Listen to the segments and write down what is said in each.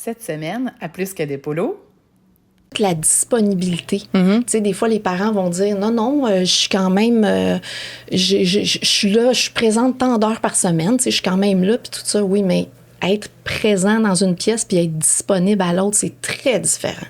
Cette semaine, à Plus que des polos, la disponibilité. Tu sais, des fois, les parents vont dire non, je suis quand même, je suis là, je suis présente tant d'heures par semaine, tu sais, je suis quand même là, puis tout ça, oui, mais être présent dans une pièce puis être disponible à l'autre, c'est très différent.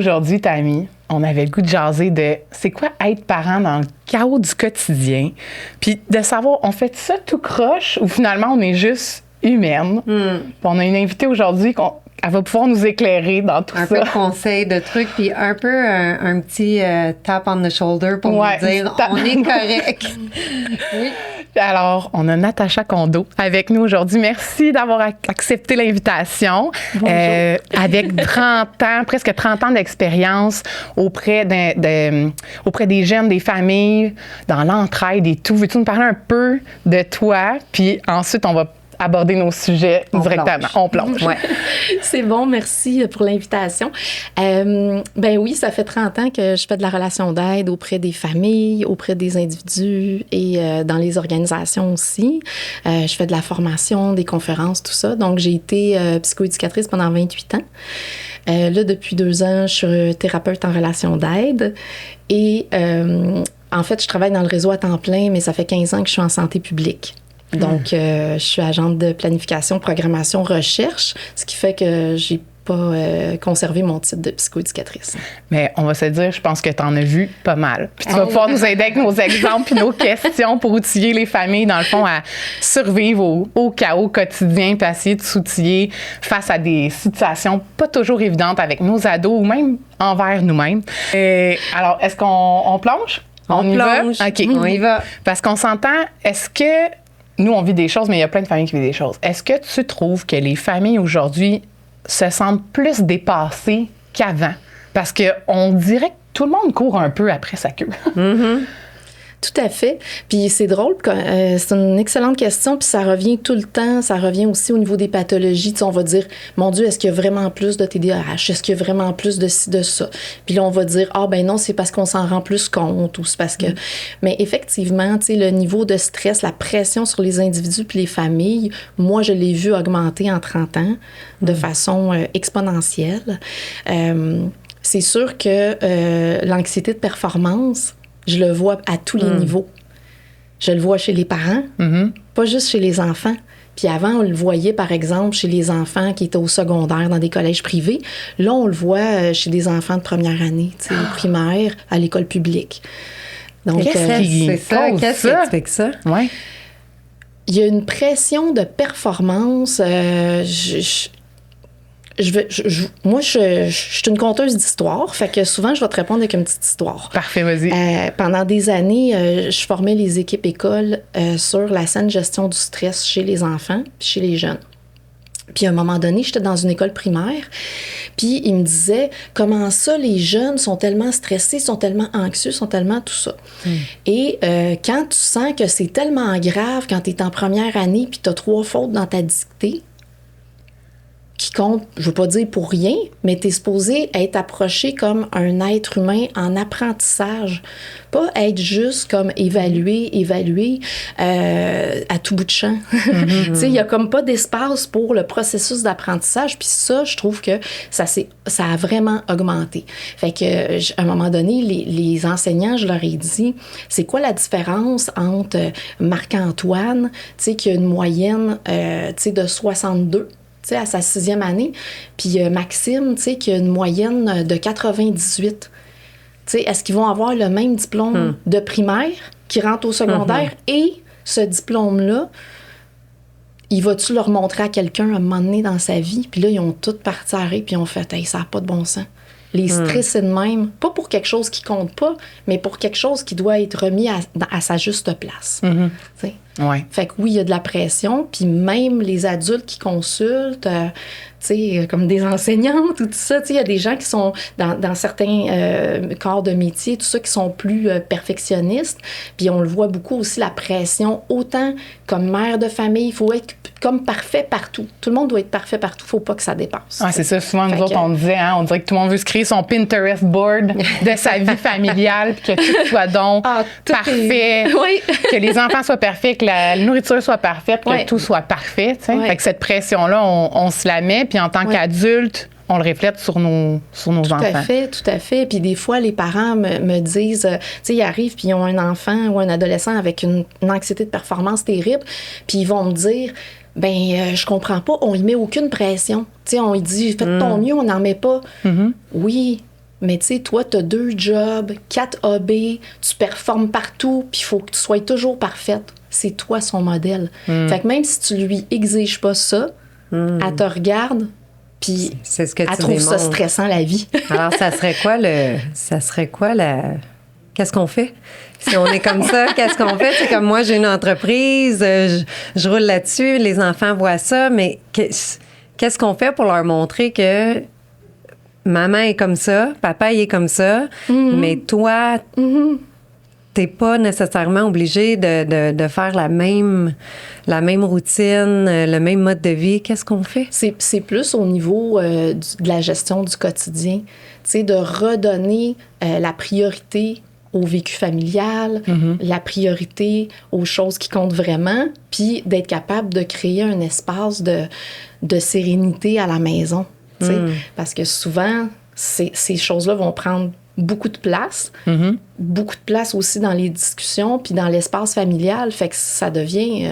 aujourd'hui, Tammy, on avait le goût de jaser de c'est quoi être parent dans le chaos du quotidien, puis de savoir, on fait ça tout croche ou finalement on est juste humaine. Puis on a une invitée aujourd'hui elle va pouvoir nous éclairer dans tout ça. Un peu de conseils, de trucs, puis un peu un petit tap on the shoulder pour nous dire on est correct. Oui. Alors, on a Natacha Kondo avec nous aujourd'hui. Merci d'avoir accepté l'invitation. Avec 30 ans, presque 30 ans d'expérience auprès des jeunes, des familles, dans l'entraide et tout. Veux-tu nous parler un peu de toi? Puis ensuite, on va aborder nos sujets directement. On plonge. Ouais. C'est bon, merci pour l'invitation. Ben oui, ça fait 30 ans que je fais de la relation d'aide auprès des familles, auprès des individus et dans les organisations aussi. Je fais de la formation, des conférences, tout ça. Donc, j'ai été psychoéducatrice pendant 28 ans. Là, depuis 2 ans, je suis thérapeute en relation d'aide et en fait, je travaille dans le réseau à temps plein, mais ça fait 15 ans que je suis en santé publique. Donc, je suis agente de planification, programmation, recherche, ce qui fait que j'ai pas conservé mon titre de psychoéducatrice. Mais on va se dire, je pense que tu en as vu pas mal. Puis tu vas pouvoir nous aider avec nos exemples puis nos questions pour outiller les familles, dans le fond, à survivre au chaos quotidien puis essayer de s'outiller face à des situations pas toujours évidentes avec nos ados ou même envers nous-mêmes. Alors, est-ce qu'on plonge? On y plonge. Va? OK. On y va. Parce qu'on s'entend, est-ce que nous, on vit des choses, mais il y a plein de familles qui vivent des choses. Est-ce que tu trouves que les familles aujourd'hui se sentent plus dépassées qu'avant? Parce qu'on dirait que tout le monde court un peu après sa queue. Tout à fait. Puis c'est drôle, c'est une excellente question, puis ça revient tout le temps, ça revient aussi au niveau des pathologies. Tu sais, on va dire, mon Dieu, est-ce qu'il y a vraiment plus de TDAH? Est-ce qu'il y a vraiment plus de ci, de ça? Puis là, on va dire, ben non, c'est parce qu'on s'en rend plus compte ou c'est parce que... Mais effectivement, tu sais, le niveau de stress, la pression sur les individus puis les familles, moi, je l'ai vu augmenter en 30 ans de façon exponentielle. C'est sûr que l'anxiété de performance, je le vois à tous les niveaux. Je le vois chez les parents, pas juste chez les enfants. Puis avant, on le voyait, par exemple, chez les enfants qui étaient au secondaire, dans des collèges privés. Là, on le voit chez des enfants de première année, tu sais, au primaire, à l'école publique. Donc, qu'est-ce qui explique ça? Ouais. Il y a une pression de performance. Moi, je suis une conteuse d'histoire, fait que souvent, je vais te répondre avec une petite histoire. Parfait, vas-y. Pendant des années, je formais les équipes écoles sur la saine gestion du stress chez les enfants puis chez les jeunes. Puis à un moment donné, j'étais dans une école primaire, puis ils me disaient comment ça, les jeunes sont tellement stressés, sont tellement anxieux, sont tellement tout ça. Et quand tu sens que c'est tellement grave quand tu es en première année puis tu as 3 fautes dans ta dictée, qui compte, je veux pas dire pour rien, mais tu es supposé être approché comme un être humain en apprentissage. Pas être juste comme évalué à tout bout de champ. Tu sais, il y a comme pas d'espace pour le processus d'apprentissage. Puis ça, je trouve que ça a vraiment augmenté. Fait que, à un moment donné, les enseignants, je leur ai dit, c'est quoi la différence entre Marc-Antoine, tu sais, qui a une moyenne, tu sais, de 62, tu sais, à sa 6e année, puis Maxime, tu sais, qui a une moyenne de 98. Tu sais, est-ce qu'ils vont avoir le même diplôme de primaire qui rentre au secondaire et ce diplôme-là, il va-tu leur montrer à quelqu'un à un moment donné dans sa vie? Puis là, ils ont tous parti arrêter puis ils ont fait « Hey, ça n'a pas de bon sens ». Les stresser de même, pas pour quelque chose qui compte pas, mais pour quelque chose qui doit être remis à sa juste place. Tu sais. Ouais. Fait que oui, il y a de la pression, puis même les adultes qui consultent, tu sais, comme des enseignantes ou tout ça, tu sais, il y a des gens qui sont dans certains corps de métier, tout ça, qui sont plus perfectionnistes, puis on le voit beaucoup aussi, la pression, autant comme mère de famille, il faut être comme parfait partout. Tout le monde doit être parfait partout, faut pas que ça dépasse. Ouais, c'est ça, souvent nous Fait autres, que- on disait, hein, on dirait que tout le monde veut se créer son Pinterest board de sa vie familiale, puis que tout soit donc Tout parfait, Oui. que les enfants soient parfaits, que la nourriture soit parfaite, que Ouais. tout soit parfait. Tu sais. Ouais. Fait que cette pression-là, on se la met, puis en tant Ouais. qu'adulte, on le reflète sur nos enfants. Tout à fait. Puis des fois, les parents me disent, tu sais, ils arrivent puis ils ont un enfant ou un adolescent avec une anxiété de performance terrible, puis ils vont me dire, je comprends pas, on y met aucune pression. Tu sais, on lui dit, fais de ton mieux, on n'en met pas. Oui, mais tu sais, toi, tu as 2 jobs, 4 hobbies, tu performes partout, puis il faut que tu sois toujours parfaite. C'est toi son modèle. Fait que même si tu lui exiges pas ça, elle te regarde, puis C'est ce que elle tu trouve ça démontres. stressant, la vie. Alors, ça serait quoi qu'est-ce qu'on fait? Si on est comme ça, qu'est-ce qu'on fait? C'est comme moi, j'ai une entreprise, je roule là-dessus, les enfants voient ça, mais qu'est-ce qu'on fait pour leur montrer que maman est comme ça, papa il est comme ça, mais toi, t'es pas nécessairement obligé de faire la même routine, le même mode de vie. Qu'est-ce qu'on fait? C'est plus au niveau de la gestion du quotidien, tu sais, de redonner la priorité au vécu familial, la priorité aux choses qui comptent vraiment, puis d'être capable de créer un espace de sérénité à la maison, tu sais, parce que souvent, ces choses-là vont prendre beaucoup de place, beaucoup de place aussi dans les discussions, puis dans l'espace familial, fait que ça devient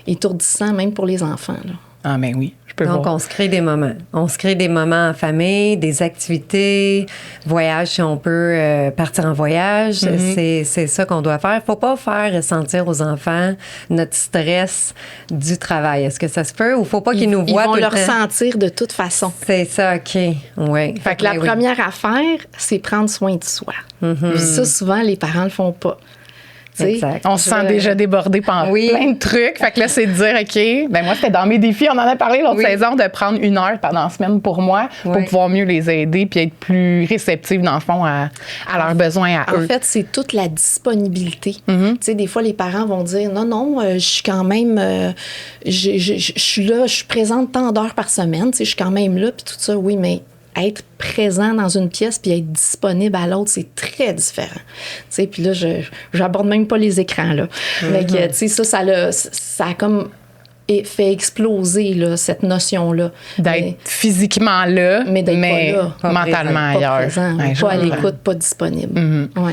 étourdissant même pour les enfants, là. Ah, ben oui, je peux Donc, voir. on se crée des moments. On se crée des moments en famille, des activités, voyage si on peut partir en voyage. C'est ça qu'on doit faire. Il ne faut pas faire ressentir aux enfants notre stress du travail. Est-ce que ça se peut ou il ne faut pas qu'ils nous voient Ils vont tout le le temps? ressentir de toute façon. C'est ça, OK. Oui. Fait que la Oui. première affaire, c'est prendre soin de soi. Puis ça, souvent, les parents le font pas. Tu sais, Exact. On se sent déjà débordé par Oui. plein de trucs. Fait que là, c'est de dire, OK, ben moi, c'était dans mes défis. On en a parlé l'autre Oui. saison, de prendre 1 heure pendant la semaine pour moi, pour Oui. pouvoir mieux les aider puis être plus réceptive, dans le fond, à leurs besoins à En eux. fait, c'est toute la disponibilité. Tu sais, des fois, les parents vont dire non, je suis quand même, je suis là, je suis présente tant d'heures par semaine, tu sais, je suis quand même là, puis tout ça. Oui, mais être présent dans une pièce puis être disponible à l'autre, c'est très différent. Tu sais, puis là, j'aborde même pas les écrans, là. Fait que, tu sais, ça a comme fait exploser, là, cette notion-là. D'être physiquement là, Mais d'être pas là. Pas mentalement Pas ailleurs. présent, Ouais, je pas à comprends. l'écoute, pas disponible. Ouais.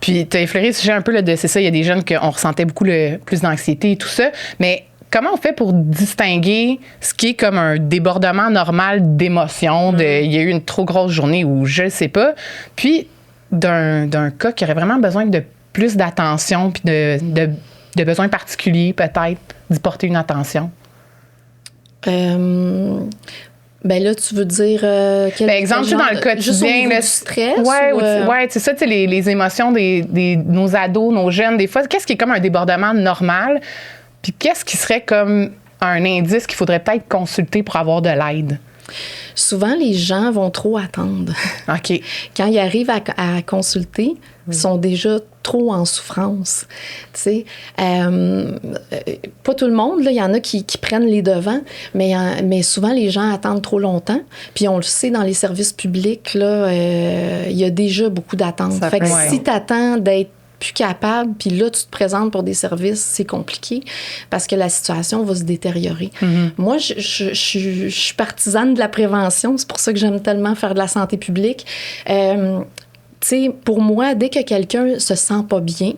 Puis, tu as effleuré le sujet un peu là, de, c'est ça, il y a des jeunes qu'on ressentait beaucoup plus d'anxiété et tout ça, mais comment on fait pour distinguer ce qui est comme un débordement normal d'émotions, il y a eu une trop grosse journée ou je ne sais pas, puis d'un cas qui aurait vraiment besoin de plus d'attention puis de besoins particuliers peut-être, d'y porter une attention? Ben là, tu veux dire quel Par exemple, quel dans genre le de- juste au quotidien, niveau là, du stress? ouais, ou, ouais, c'est ça, tu sais, les émotions de nos ados, nos jeunes, des fois, qu'est-ce qui est comme un débordement normal, puis qu'est-ce qui serait comme un indice qu'il faudrait peut-être consulter pour avoir de l'aide? Souvent, les gens vont trop attendre. OK. Quand ils arrivent à consulter, ils sont déjà trop en souffrance. Tu sais, pas tout le monde, là, il y en a qui prennent les devants, mais souvent, les gens attendent trop longtemps. Puis on le sait, dans les services publics, là, il y a déjà beaucoup d'attentes. Ça Fait que peut- si tu attends d'être plus capable, puis là, tu te présentes pour des services, c'est compliqué parce que la situation va se détériorer. Moi, je suis partisane de la prévention. C'est pour ça que j'aime tellement faire de la santé publique. Tu sais, pour moi, dès que quelqu'un se sent pas bien,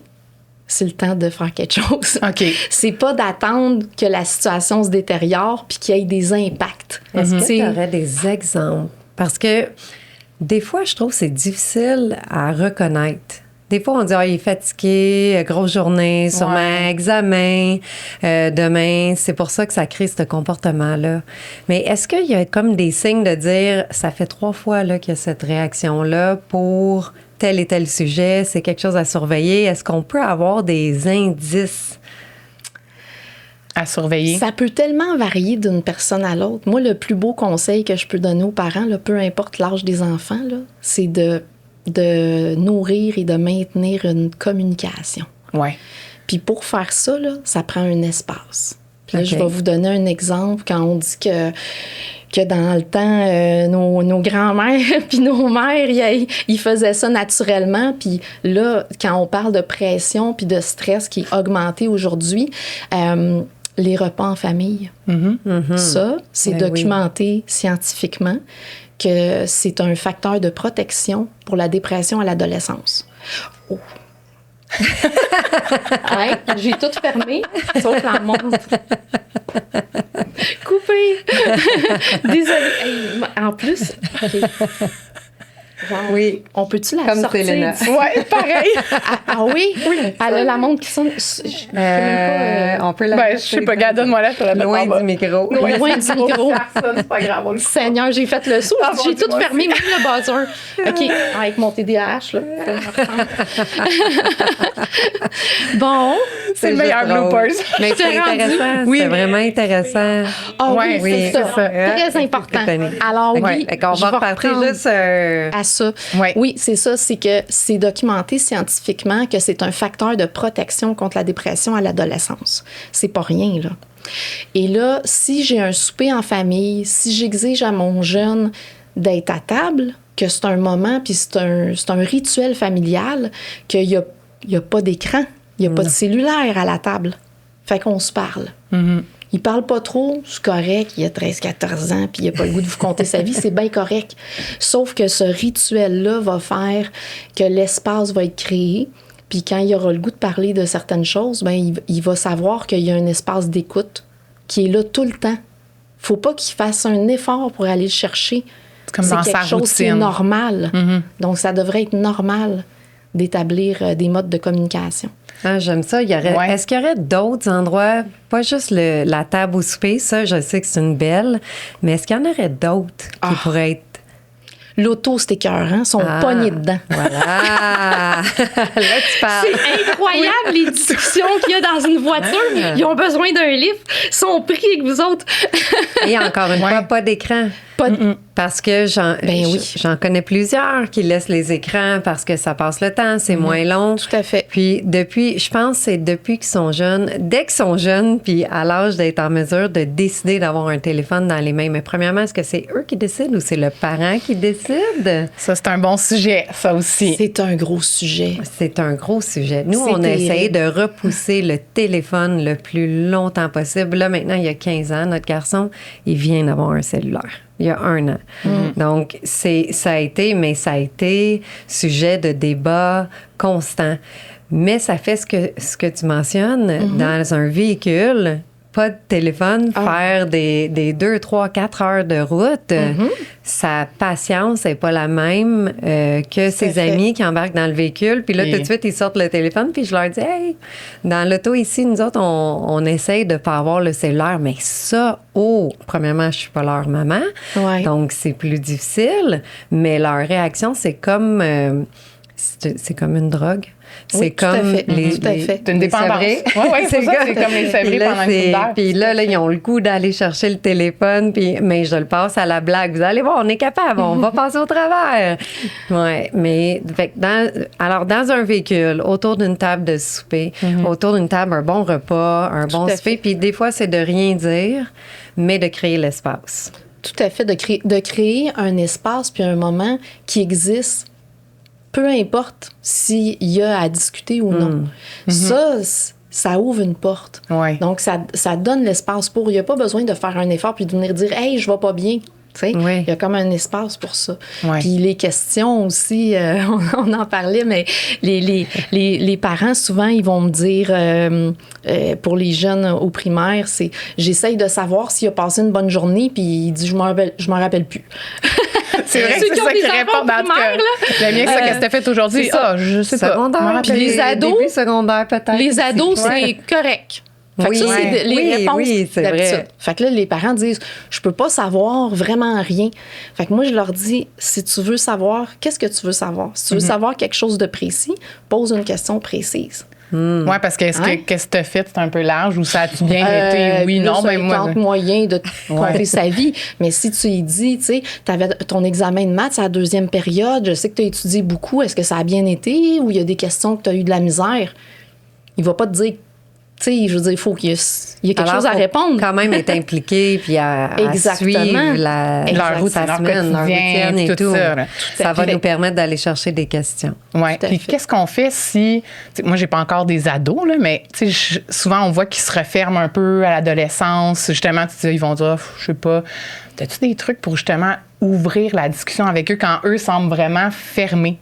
c'est le temps de faire quelque chose. OK. C'est pas d'attendre que la situation se détériore puis qu'il y ait des impacts. Est-ce que Tu sais, tu aurais des exemples? Parce que des fois, je trouve que c'est difficile à reconnaître. Des fois, on dit, il est fatigué, grosse journée, sûrement Ouais. examen, demain. C'est pour ça que ça crée ce comportement-là. Mais est-ce qu'il y a comme des signes de dire, ça fait 3 fois là, qu'il y a cette réaction-là pour tel et tel sujet, c'est quelque chose à surveiller? Est-ce qu'on peut avoir des indices? À surveiller. Ça peut tellement varier d'une personne à l'autre. Moi, le plus beau conseil que je peux donner aux parents, là, peu importe l'âge des enfants, là, c'est de nourrir et de maintenir une communication. Ouais. Puis pour faire ça, là, ça prend un espace. Puis là, je vais vous donner un exemple quand on dit que dans le temps, nos grands-mères puis nos mères, ils faisaient ça naturellement. Puis là, quand on parle de pression puis de stress qui est augmenté aujourd'hui, les repas en famille, ça, c'est documenté scientifiquement que c'est un facteur de protection pour la dépression à l'adolescence. Oh. Ouais, j'ai tout fermé, sauf la montre. Coupé. Désolée. Hey, en plus, okay. Genre, oui. On peut-tu la comme sortir? Selena. Ouais, pareil. Ah oui? Elle a la montre qui sonne. On peut la je sais pas, regarde, donne-moi là, je te la mets loin en bas. du micro. Loin du micro. C'est pas grave, on le sait. Seigneur, j'ai fait le saut. Ah, J'ai mon Dieu, tout moi fermé, aussi. même le buzzer. OK, avec mon TDAH, là. Bon. C'est le meilleur bloopers. Mais c'est T'es rendu? intéressant. Oui, c'est mais- vraiment intéressant. Ah Ouais, oui, c'est ça. ça. Très important. Alors OK. oui, Fait qu'on je va vais repartir reprendre juste... à ça. Ouais. Oui, c'est ça. C'est que c'est documenté scientifiquement que c'est un facteur de protection contre la dépression à l'adolescence. C'est pas rien, là. Et là, si j'ai un souper en famille, si j'exige à mon jeune d'être à table, que c'est un moment, puis c'est un rituel familial, qu'il n'y a pas d'écran, il n'y a pas de cellulaire à la table. Fait qu'on se parle. Il parle pas trop, c'est correct, il a 13-14 ans, puis il a pas le goût de vous conter sa vie, c'est bien correct. Sauf que ce rituel-là va faire que l'espace va être créé, puis quand il aura le goût de parler de certaines choses, ben il va savoir qu'il y a un espace d'écoute qui est là tout le temps. Faut pas qu'il fasse un effort pour aller le chercher. C'est comme dans quelque sa chose qui est routine. normal. Donc, ça devrait être normal d'établir des modes de communication. Ah, j'aime ça. Ouais. Est-ce qu'il y aurait d'autres endroits, pas juste la table au souper, ça, je sais que c'est une belle, mais est-ce qu'il y en aurait d'autres qui pourraient être... L'auto, c'est écœurant, sont pognés dedans. Voilà! Là, tu parles. C'est incroyable, les discussions qu'il y a dans une voiture. Ils ont besoin d'un livre, sont pris avec vous autres. Et encore une fois, pas d'écran. Parce que j'en connais plusieurs qui laissent les écrans parce que ça passe le temps, c'est moins long. Tout à fait. Puis je pense que c'est depuis qu'ils sont jeunes, dès qu'ils sont jeunes, puis à l'âge d'être en mesure de décider d'avoir un téléphone dans les mains. Mais premièrement, est-ce que c'est eux qui décident ou c'est le parent qui décide? Ça, c'est un bon sujet, ça aussi. C'est un gros sujet. C'est un gros sujet. Nous, on a C'est essayé terrible. de repousser le téléphone le plus longtemps possible. Là, maintenant, il y a 15 ans, notre garçon, il vient d'avoir un cellulaire. Il y a 1 an. Donc, ça a été sujet de débat constant. Mais ça fait ce que tu mentionnes, dans un véhicule, pas de téléphone, faire des 2, 3, 4 heures de route, sa patience n'est pas la même que ses amis qui embarquent dans le véhicule. Puis là, tout de suite, ils sortent le téléphone, puis je leur dis, hey, dans l'auto ici, nous autres, on essaye de ne pas avoir le cellulaire. Mais ça, premièrement, je suis pas leur maman, donc c'est plus difficile. Mais leur réaction, c'est comme une drogue. C'est tout à comme fait. Tout à fait. C'est une dépendance. Oui, c'est ça. C'est comme les sévrés pendant une couple d'heures. Puis là, ils ont le goût d'aller chercher le téléphone, mais je le passe à la blague. Vous allez voir, on est capable, on va passer au travers. Oui, mais dans un véhicule, autour d'une table de souper, autour d'une table, un bon repas, un bon souper, puis des fois, c'est de rien dire, mais de créer l'espace. Tout à fait, de créer un espace puis un moment qui existe, peu importe s'il y a à discuter ou non. Ça ouvre une porte. Ouais. Donc, ça donne l'espace pour. Il n'y a pas besoin de faire un effort puis de venir dire « Hey, je vais pas bien ». Il y a comme un espace pour ça. Ouais. Puis les questions aussi, on en parlait, mais les parents, souvent, ils vont me dire, pour les jeunes au primaire, c'est « J'essaye de savoir s'il a passé une bonne journée », puis il dit « Je m'en rappelle plus ». C'est vrai que Ceux c'est qui ont ça des qui enfants répond dans primaires, là. J'aime bien que ça, qu'est-ce que t'as fait aujourd'hui? c'est ça. Ah, je sais pas. Secondaire, Je m'en rappelle. Puis les ados, début secondaire peut-être. Les ados, c'est correct. Fait que ça, c'est les réponses c'est d'habitude. vrai. Fait que là, les parents disent « Je peux pas savoir vraiment rien. » Fait que moi, je leur dis « Si tu veux savoir, qu'est-ce que tu veux savoir? Si tu veux savoir quelque chose de précis, pose une question précise. » Oui, parce que qu'est-ce que tu as fait? C'est un peu large ou ça a-tu bien été? Oui, Plus non, ben un moi. tente moyen de compter sa vie. Mais si tu lui dis, tu sais, tu avais ton examen de maths à la deuxième période, je sais que tu as étudié beaucoup, est-ce que ça a bien été ou il y a des questions que tu as eu de la misère? Il va pas te dire, tu sais, je veux dire, il faut qu'il y ait quelque chose à répondre. Quand même être impliqué puis à suivre leur routine, leur quotidien et tout ça. Ça va nous permettre d'aller chercher des questions. Oui. Puis qu'est-ce qu'on fait si... Moi, j'ai pas encore des ados, là, mais souvent, on voit qu'ils se referment un peu à l'adolescence. Justement, ils vont dire, je sais pas, as-tu des trucs pour justement ouvrir la discussion avec eux quand eux semblent vraiment fermés?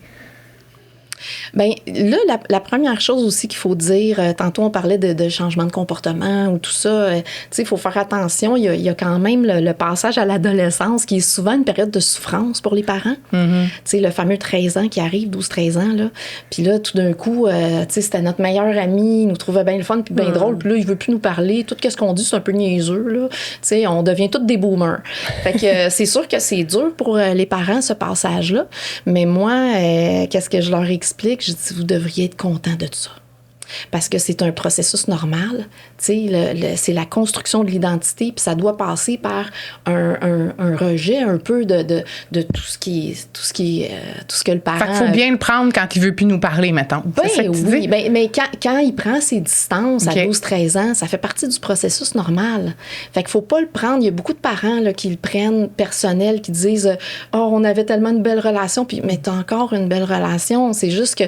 Bien, là, la première chose aussi qu'il faut dire, tantôt on parlait de changement de comportement ou tout ça, tu sais, il faut faire attention, il y a quand même le passage à l'adolescence qui est souvent une période de souffrance pour les parents. Tu sais, le fameux 13 ans qui arrive, 12-13 ans, là. Puis là, tout d'un coup, tu sais, c'était notre meilleur ami, il nous trouvait bien le fun puis bien drôle, puis là, il veut plus nous parler, tout ce qu'on dit, c'est un peu niaiseux, là. Tu sais, on devient tous des boomers. Fait que c'est sûr que c'est dur pour les parents, ce passage-là, mais moi, qu'est-ce que je leur explique? Je dis, vous devriez être content de ça. Parce que c'est un processus normal. Tu sais, c'est la construction de l'identité, puis ça doit passer par un rejet un peu de tout ce que le parent... Fait qu'il faut bien le prendre quand il veut plus nous parler, mettons. Ben, c'est ça que tu oui, dis? mais quand il prend ses distances à 12-13 ans, ça fait partie du processus normal. Fait qu'il faut pas le prendre. Il y a beaucoup de parents là, qui le prennent personnel, qui disent « Oh, on avait tellement une belle relation, puis mais t'as encore une belle relation. » C'est juste que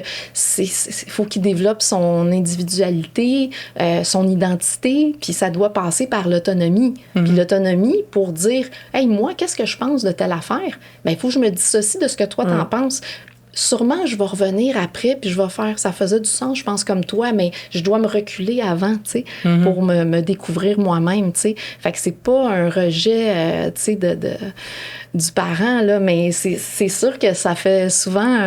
faut qu'il développe son individualité, son identité, puis ça doit passer par l'autonomie. Puis l'autonomie pour dire « Hey, moi, qu'est-ce que je pense de telle affaire? » Bien, il faut que je me dissocie de ce que toi, t'en penses. Sûrement, je vais revenir après, puis je vais faire, ça faisait du sens, je pense, comme toi, mais je dois me reculer avant, tu sais, pour me découvrir moi-même, tu sais. Fait que c'est pas un rejet, tu sais, du parent, là, mais c'est sûr que ça fait souvent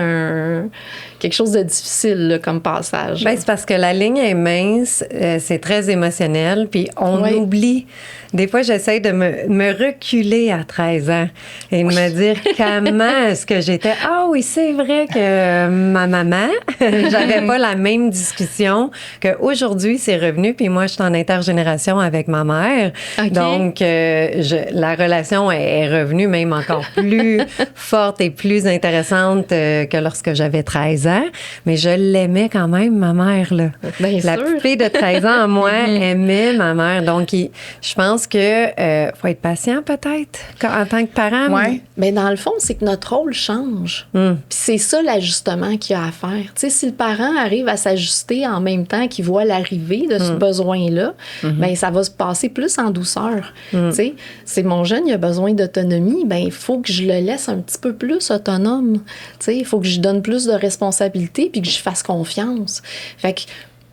quelque chose de difficile, là, comme passage. Bien, c'est parce que la ligne est mince, c'est très émotionnel, puis on oublie. Des fois, j'essaie de me reculer à 13 ans et de me dire comment est-ce que j'étais. Ah oui, c'est vrai que ma maman, j'avais pas la même discussion qu'aujourd'hui, c'est revenu, puis moi, je suis en intergénération avec ma mère. Okay. Donc, la relation est revenue même encore plus forte et plus intéressante que lorsque j'avais 13 ans. Mais je l'aimais quand même, ma mère, là. Bien la sûr. petite fille de 13 ans en moi aimait ma mère. Donc, je pense que faut être patient, peut-être, en tant que parent. Oui. Mais dans le fond, c'est que notre rôle change. Puis c'est ça l'ajustement qu'il y a à faire. Tu sais, si le parent arrive à s'ajuster en même temps qu'il voit l'arrivée de ce besoin-là, bien, ça va se passer plus en douceur. Tu sais, c'est mon jeune, il a besoin d'autonomie, bien, il faut que je le laisse un petit peu plus autonome. Tu sais, il faut que je donne plus de responsabilités puis que je fasse confiance. Fait que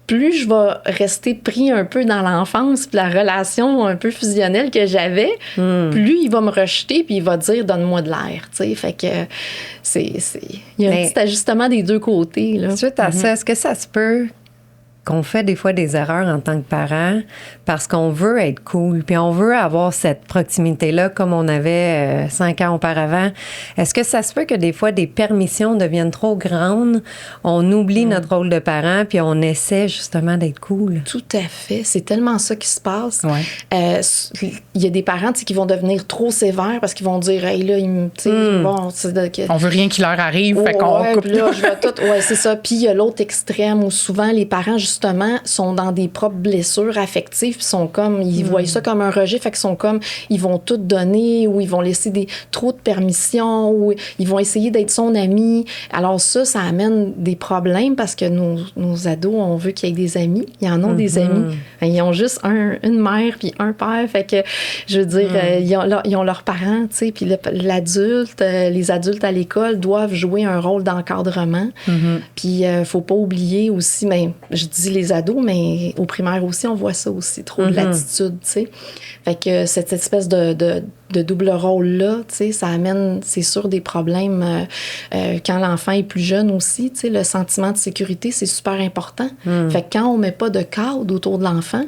plus je vais rester pris un peu dans l'enfance puis la relation un peu fusionnelle que j'avais, plus il va me rejeter puis il va dire « donne-moi de l'air ». Fait que il y a un petit ajustement des deux côtés. Là. Suite à ça, est-ce que ça se peut qu'on fait des fois des erreurs en tant que parent parce qu'on veut être cool, puis on veut avoir cette proximité-là comme on avait 5 ans auparavant. Est-ce que ça se peut que des fois des permissions deviennent trop grandes, on oublie notre rôle de parent, puis on essaie justement d'être cool? Tout à fait. C'est tellement ça qui se passe. Ouais. Il y a des parents qui vont devenir trop sévères parce qu'ils vont dire « Hey, là, bon... » On veut rien qui leur arrive, fait qu'on coupe. Là, je vais tout... Ouais, c'est ça. Puis il y a l'autre extrême où souvent les parents, justement, sont dans des propres blessures affectives, puis sont comme, ils voient ça comme un rejet, fait qu'ils sont comme, ils vont tout donner, ou ils vont laisser trop de permissions, ou ils vont essayer d'être son ami. Alors ça amène des problèmes parce que nos ados, on veut qu'il y ait des amis. Ils en ont des amis. Ils ont juste une mère puis un père, fait que, je veux dire, ils ont leurs parents, tu sais, puis l'adulte, les adultes à l'école doivent jouer un rôle d'encadrement. Puis faut pas oublier aussi, mais je dis les ados, mais au primaire aussi, on voit ça aussi, trop de latitude, tu sais. Fait que cette espèce de double rôle-là, tu sais, ça amène, c'est sûr, des problèmes quand l'enfant est plus jeune aussi, tu sais, le sentiment de sécurité, c'est super important. Fait que quand on met pas de cadre autour de l'enfant,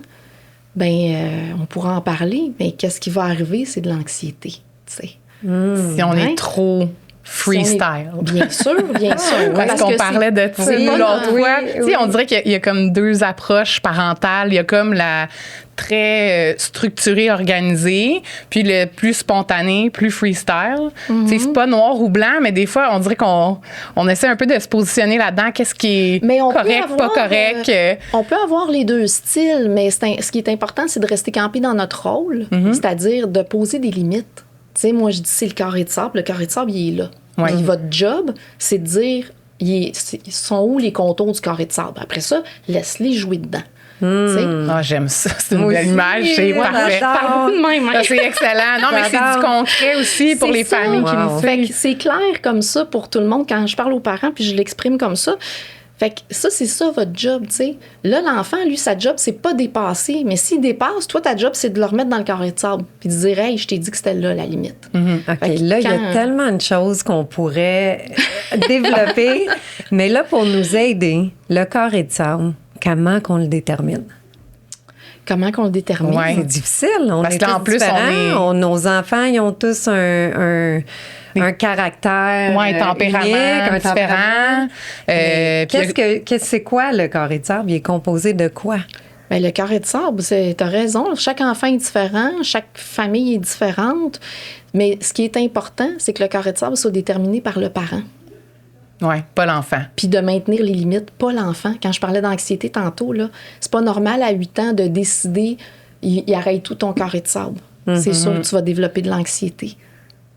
on pourra en parler, mais qu'est-ce qui va arriver, c'est de l'anxiété, tu sais. Si on est trop freestyle. Bien sûr, bien sûr. Parce qu'on parlait de ça l'autre fois. Tu sais, on dirait qu'il y a comme deux approches parentales. Il y a comme la très structurée, organisée, puis le plus spontané, plus freestyle. Tu sais, c'est pas noir ou blanc, mais des fois, on dirait qu'on essaie un peu de se positionner là-dedans. Qu'est-ce qui est correct, pas correct? On peut avoir les deux styles, mais ce qui est important, c'est de rester campé dans notre rôle, c'est-à-dire de poser des limites. Tu sais, moi, je dis, c'est le carré de sable. Le carré de sable, il est là. Ouais. Puis votre job, c'est de dire, ils sont où les contours du carré de sable? Après ça, laisse-les jouer dedans. Ah, j'aime ça. C'est une belle image. C'est parfait. Je parle beaucoup de même. Ah, c'est excellent. Non, mais c'est du concret aussi pour les familles qui nous Fait que suivent. c'est clair comme ça pour tout le monde quand je parle aux parents puis je l'exprime comme ça. Fait que ça, c'est ça votre job, tu sais. Là, l'enfant, lui, sa job, c'est pas dépasser. Mais s'il dépasse, toi, ta job, c'est de le remettre dans le carré de sable puis de dire, hey, je t'ai dit que c'était là, la limite. OK, là, il y a tellement de choses qu'on pourrait développer. Mais là, pour nous aider, le carré de sable, comment qu'on le détermine? Comment qu'on le détermine? Ouais. C'est difficile. On Parce est qu'en tous plus, différents. Nos enfants, ils ont tous un caractère Un tempérament unique, un différent. C'est quoi le carré de sable? Il est composé de quoi? Bien, le carré de sable, t'as raison. Chaque enfant est différent, chaque famille est différente. Mais ce qui est important, c'est que le carré de sable soit déterminé par le parent. Oui, pas l'enfant. Puis de maintenir les limites, pas l'enfant. Quand je parlais d'anxiété tantôt, là, c'est pas normal à 8 ans de décider, il arrête tout ton carré de sable. C'est sûr que tu vas développer de l'anxiété.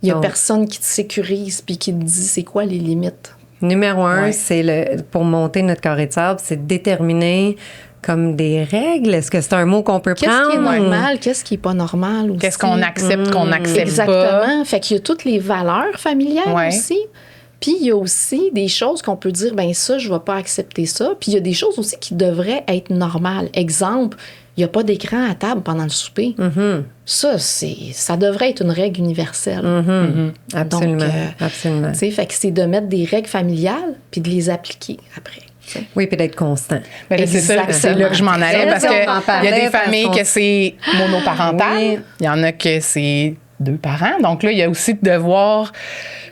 Il y a personne qui te sécurise puis qui te dit c'est quoi les limites. Numéro 1, c'est pour monter notre carré de sable, c'est de déterminer comme des règles. Est-ce que c'est un mot qu'on peut prendre? Qu'est-ce qui est normal, qu'est-ce qui est pas normal aussi? Qu'est-ce qu'on accepte, qu'on n'accepte pas? Exactement. Fait qu'il y a toutes les valeurs familiales aussi. Puis il y a aussi des choses qu'on peut dire, ben ça, je vais pas accepter ça. Puis il y a des choses aussi qui devraient être normales. Exemple, il n'y a pas d'écran à table pendant le souper. Ça devrait être une règle universelle. Absolument. Donc, absolument. Fait que c'est de mettre des règles familiales puis de les appliquer après. T'sais. Oui, puis d'être constant. Mais c'est ça, c'est là que je m'en allais parce qu'il y a des familles que c'est monoparental. Oui. Il y en a que c'est 2 parents. Donc là, il y a aussi de devoir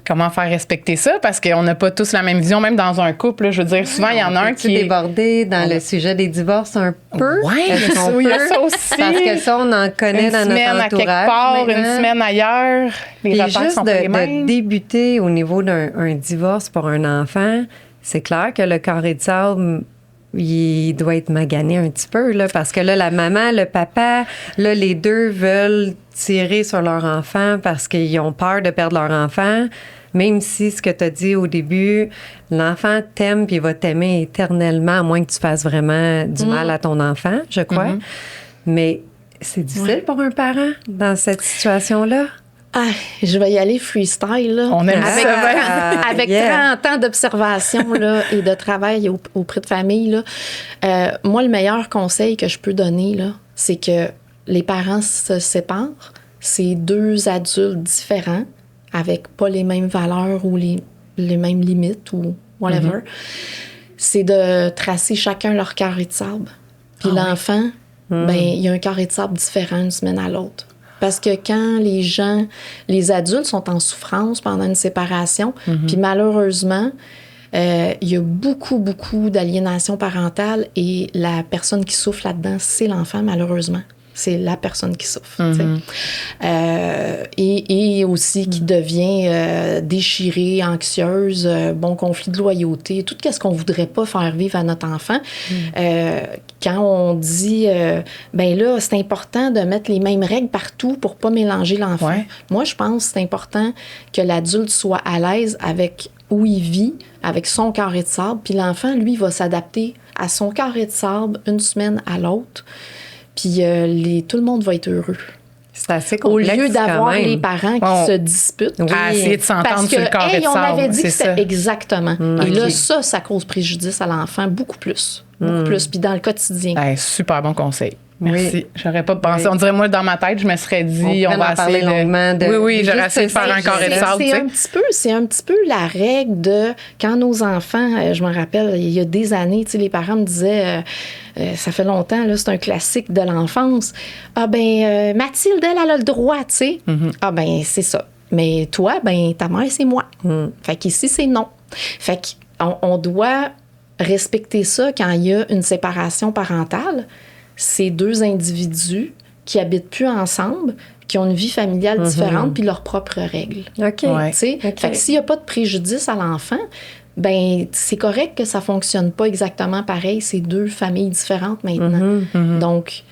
comment faire respecter ça parce qu'on n'a pas tous la même vision, même dans un couple. Là, je veux dire, souvent, il y en a un qui est débordé dans le sujet des divorces un peu. Oui, il y a ça aussi. Parce que ça, on en connaît dans notre entourage. Une semaine à quelque part, une semaine ailleurs. Les repères sont pas les mêmes. De débuter au niveau d'un divorce pour un enfant, c'est clair que le carré de sable, il doit être magané un petit peu, là, parce que là, la maman, le papa, là, les deux veulent tirer sur leur enfant parce qu'ils ont peur de perdre leur enfant, même si ce que tu as dit au début, l'enfant t'aime puis il va t'aimer éternellement, à moins que tu fasses vraiment du mal à ton enfant, je crois. Mais c'est difficile pour un parent dans cette situation-là. Ah, je vais y aller freestyle. Là. On aime avec 30 ans d'observation là, et de travail auprès de famille. Là, moi, le meilleur conseil que je peux donner, là, c'est que les parents se séparent. C'est 2 adultes différents avec pas les mêmes valeurs ou les mêmes limites ou whatever. C'est de tracer chacun leur carré de sable. Puis l'enfant, ben, il y a un carré de sable différent d'une semaine à l'autre. Parce que quand les adultes sont en souffrance pendant une séparation, puis malheureusement, il y a beaucoup, beaucoup d'aliénation parentale et la personne qui souffre là-dedans, c'est l'enfant, malheureusement. C'est la personne qui souffre. Et aussi qui devient déchirée, anxieuse, bon conflit de loyauté, tout ce qu'on ne voudrait pas faire vivre à notre enfant. Quand on dit, ben là, c'est important de mettre les mêmes règles partout pour ne pas mélanger l'enfant. Ouais. Moi, je pense que c'est important que l'adulte soit à l'aise avec où il vit, avec son carré de sable, puis l'enfant, lui, va s'adapter à son carré de sable une semaine à l'autre. Puis tout le monde va être heureux. C'est assez complexe. Au lieu d'avoir les parents qui se disputent. À essayer de s'entendre sur le carré de sable. On avait dit que c'était exactement. Et là, Okay. ça cause préjudice à l'enfant beaucoup plus. Beaucoup plus. Puis dans le quotidien. Super bon conseil. Merci. Oui. J'aurais pas pensé. Oui. On dirait, moi, dans ma tête, je me serais dit, on va essayer de... Oui, j'aurais essayé de faire un carré de sable. C'est un petit peu la règle de quand nos enfants, je me rappelle, il y a des années, les parents me disaient, ça fait longtemps, là, c'est un classique de l'enfance. Ah ben, Mathilde, elle a le droit, tu sais. Ah ben, c'est ça. Mais toi, ben ta mère, c'est moi. Fait qu'ici, c'est non. Fait qu'on doit respecter ça quand il y a une séparation parentale. C'est deux individus qui habitent plus ensemble, qui ont une vie familiale différente, puis leurs propres règles. OK. Ouais. Fait que s'il n'y a pas de préjudice à l'enfant, ben c'est correct que ça fonctionne pas exactement pareil. C'est deux familles différentes maintenant. Donc,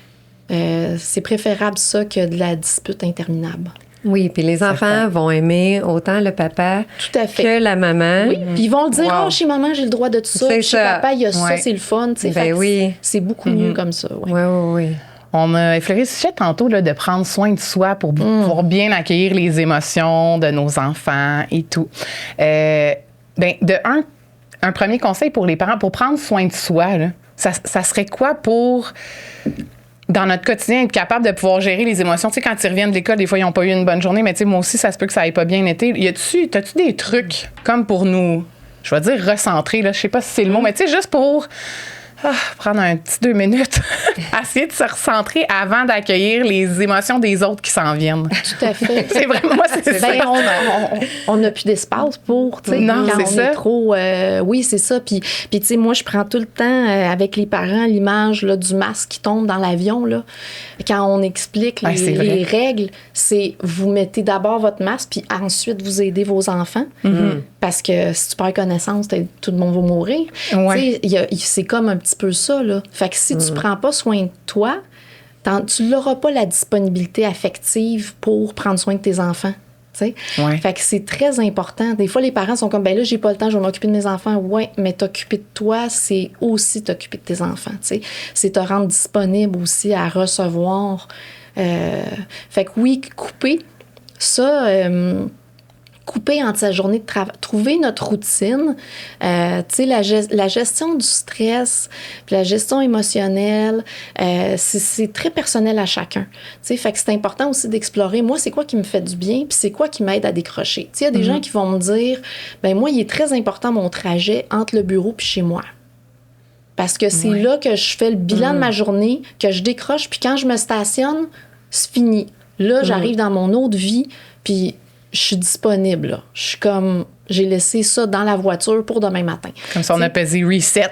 c'est préférable ça que de la dispute interminable. Oui, puis les enfants vont aimer autant le papa Tout à fait. que la maman. Oui, puis ils vont le dire, Wow. chez maman, j'ai le droit de tout ça. C'est Puis chez ça. papa, il y a ça, Ouais. c'est le fun. Tu sais. Ben Fait que oui. c'est beaucoup mieux comme ça. Ouais. Oui. On a effleuré ce sujet tantôt là, de prendre soin de soi pour pouvoir bien accueillir les émotions de nos enfants et tout. Un premier conseil pour les parents, pour prendre soin de soi, là, ça serait quoi pour, dans notre quotidien, être capable de pouvoir gérer les émotions? Tu sais, quand ils reviennent de l'école, des fois, ils n'ont pas eu une bonne journée, mais tu sais, moi aussi, ça se peut que ça n'ait pas bien été. T'as-tu des trucs comme pour nous, je vais dire recentrer, là, je sais pas si c'est le mot, mais tu sais, juste pour prendre un petit 2 minutes, essayer de se recentrer avant d'accueillir les émotions des autres qui s'en viennent. Tout à fait. C'est vraiment, moi, c'est ça. Ben, on n'a plus d'espace pour, tu sais, Non, quand c'est on ça. est trop... oui, c'est ça. Puis tu sais, moi, je prends tout le temps avec les parents l'image là, du masque qui tombe dans l'avion. Là. Quand on explique Ouais, c'est vrai. les règles, c'est vous mettez d'abord votre masque, puis ensuite vous aidez vos enfants. Parce que si tu perds connaissance, tout le monde va mourir. Ouais. Tu sais, c'est comme un petit peu ça. Là. Fait que si tu prends pas soin de toi, tu n'auras pas la disponibilité affective pour prendre soin de tes enfants. Tu sais? Ouais. Fait que c'est très important. Des fois, les parents sont comme, ben là, j'ai pas le temps, je vais m'occuper de mes enfants. Ouais, mais t'occuper de toi, c'est aussi t'occuper de tes enfants. Tu sais? C'est te rendre disponible aussi à recevoir. Fait que oui, couper ça. Couper entre sa journée de travail, trouver notre routine, tu sais, la gestion du stress, puis la gestion émotionnelle, c'est très personnel à chacun. Tu sais, fait que c'est important aussi d'explorer, moi, c'est quoi qui me fait du bien, puis c'est quoi qui m'aide à décrocher. Tu sais, il y a des gens qui vont me dire, ben moi, il est très important mon trajet entre le bureau puis chez moi. Parce que c'est là que je fais le bilan de ma journée, que je décroche, puis quand je me stationne, c'est fini. Là, j'arrive dans mon autre vie, puis je suis disponible. Là. Je suis comme, j'ai laissé ça dans la voiture pour demain matin. Comme si on a pesé reset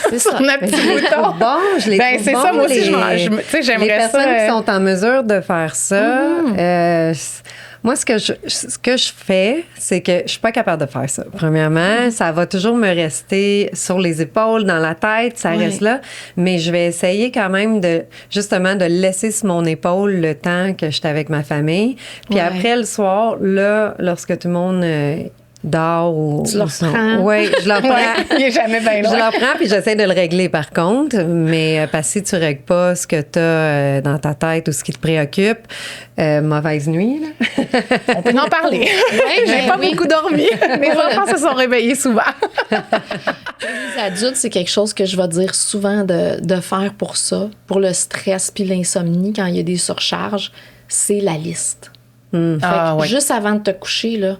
C'est ça. sur notre petit bouton. Bon, je les trouve C'est bons, ça, moi aussi, les- tu sais, j'aimerais les ça. personnes qui sont en mesure de faire ça, moi, ce que je fais, c'est que je suis pas capable de faire ça. Premièrement, ça va toujours me rester sur les épaules, dans la tête, ça reste là. Mais je vais essayer quand même justement de laisser sur mon épaule le temps que j'étais avec ma famille. Puis après, le soir, là, lorsque tout le monde dort ou... Tu leur prends. Oui, je leur prends. Il est jamais bien Je loin. le prends puis j'essaie de le régler par contre, mais parce que si tu règles pas ce que tu as dans ta tête ou ce qui te préoccupe, mauvaise nuit. Là. On peut en parler. J'ai pas beaucoup dormi. Mes enfants se sont réveillés souvent. Les adultes, c'est quelque chose que je vais dire souvent de faire pour ça, pour le stress puis l'insomnie quand il y a des surcharges, c'est la liste. Fait que juste avant de te coucher, là,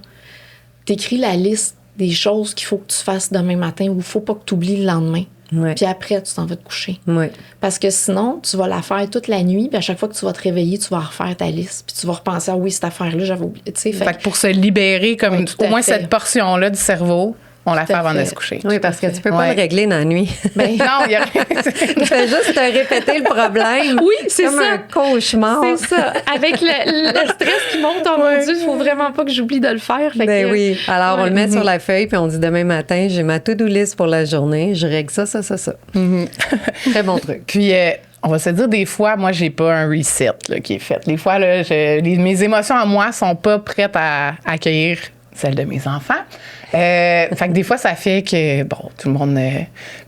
t'écris la liste des choses qu'il faut que tu fasses demain matin ou il faut pas que tu oublies le lendemain. Ouais. Puis après, tu t'en vas te coucher. Oui. Parce que sinon, tu vas la faire toute la nuit, puis à chaque fois que tu vas te réveiller, tu vas refaire ta liste, puis tu vas repenser, ah oui, cette affaire-là, j'avais oublié. Tu sais, Fait que pour se libérer, comme Oui, tout au à moins fait. cette portion-là du cerveau, on la Tout fait à avant de fait. se coucher. Oui, parce que tu peux pas Ouais. le régler dans la nuit. Ben, Non, il y a rien. Tu fais juste te répéter le problème. Oui, c'est comme ça. un cauchemar. c'est ça. Avec le stress qui monte, oh mon Dieu, il faut vraiment pas que j'oublie de le faire. Fait Ben que, oui. Alors, on ouais. le met sur la feuille, puis on dit demain matin, j'ai ma to-do list pour la journée. Je règle ça. Très bon truc. Puis, on va se dire, des fois, moi, j'ai pas un reset là, qui est fait. Des fois, là, mes émotions à moi sont pas prêtes à accueillir celles de mes enfants. Fait que des fois, ça fait que, bon, tout le monde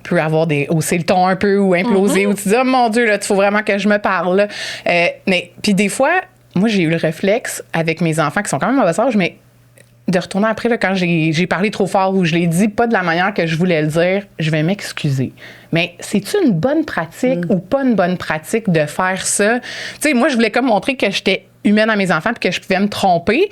peut avoir hausser le ton un peu ou imploser ou tu dis, oh mon Dieu, là, il faut vraiment que je me parle. Là. Mais, puis des fois, moi, j'ai eu le réflexe avec mes enfants qui sont quand même à bas âge, mais de retourner après, là, quand j'ai parlé trop fort ou je l'ai dit pas de la manière que je voulais le dire, je vais m'excuser. Mais c'est-tu une bonne pratique ou pas une bonne pratique de faire ça? Tu sais, moi, je voulais comme montrer que j'étais humaine à mes enfants puis que je pouvais me tromper.